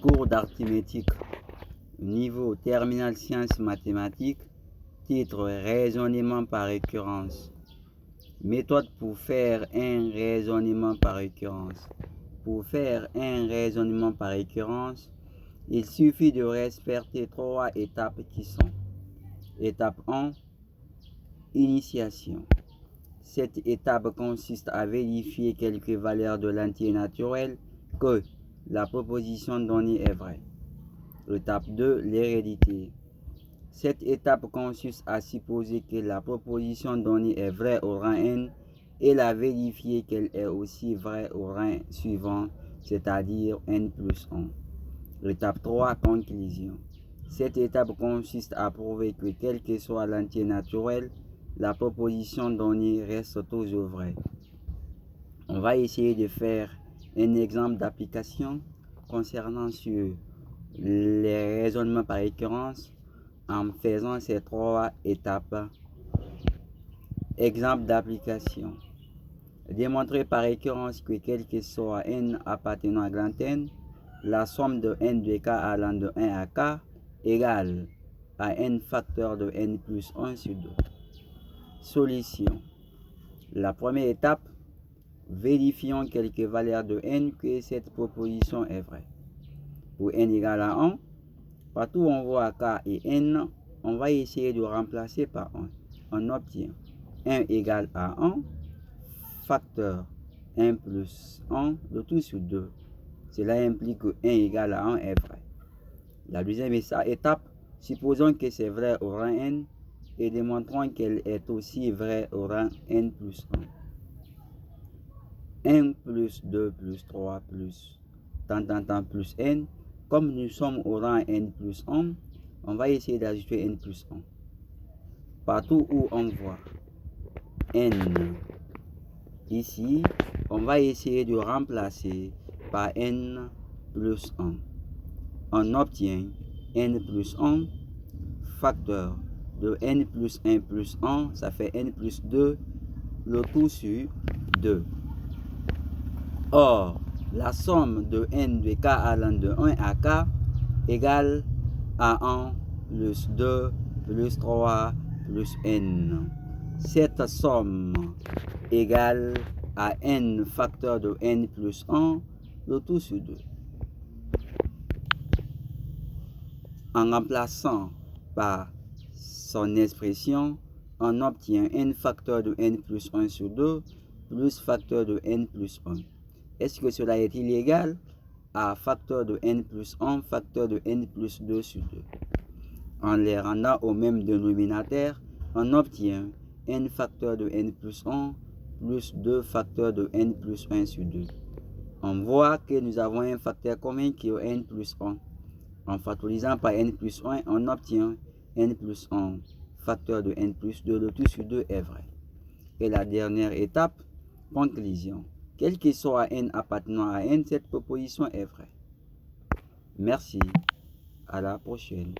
Cours d'arithmétique, niveau terminal sciences mathématiques, titre raisonnement par récurrence. Méthode pour faire un raisonnement par récurrence. Pour faire un raisonnement par récurrence, il suffit de respecter 3 étapes qui sont: étape 1, initiation. Cette étape consiste à vérifier quelques valeurs de l'entier naturel que la proposition donnée est vraie. Étape 2, l'hérédité. Cette étape consiste à supposer que la proposition donnée est vraie au rang n et à vérifier qu'elle est aussi vraie au rang suivant, c'est-à-dire n plus 1. Étape 3, conclusion. Cette étape consiste à prouver que quel que soit l'entier naturel, la proposition donnée reste toujours vraie. On va essayer de faire un exemple d'application concernant sur les raisonnements par récurrence en faisant ces 3 étapes. Exemple d'application. Démontrer par récurrence que quel que soit n appartenant à grand N, la somme de n de k allant de 1 à k égale à n facteur de n plus 1 sur 2. Solution. La première étape, vérifions quelques valeurs de n que cette proposition est vraie. Pour n égale à 1, partout où on voit k et n, on va essayer de remplacer par 1. On obtient 1 égale à 1, facteur 1 plus 1, le tout sur 2. Cela implique que 1 égale à 1 est vrai. La deuxième étape, supposons que c'est vrai au rang n et démontrons qu'elle est aussi vraie au rang n plus 1. 1 plus 2 plus 3 plus tant plus n. Comme nous sommes au rang n plus 1, on va essayer d'ajouter n plus 1. Partout où on voit n, ici, on va essayer de remplacer par n plus 1. On obtient n plus 1, facteur de n plus 1 plus 1, ça fait n plus 2, le tout sur 2. Or, la somme de n de k allant de 1 à k égale à 1 plus 2 plus 3 plus n. Cette somme égale à n facteur de n plus 1, le tout sur 2. En remplaçant par son expression, on obtient n facteur de n plus 1 sur 2 plus facteur de n plus 1. Est-ce que cela est illégal? À facteur de n plus 1, facteur de n plus 2 sur 2. En les rendant au même dénominateur, on obtient n facteur de n plus 1 plus 2 facteurs de n plus 1 sur 2. On voit que nous avons un facteur commun qui est n plus 1. En factorisant par n plus 1, on obtient n plus 1 facteur de n plus 2, le tout sur 2 est vrai. Et la dernière étape, conclusion. Quel que soit n appartenant à n, cette proposition est vraie. Merci. À la prochaine.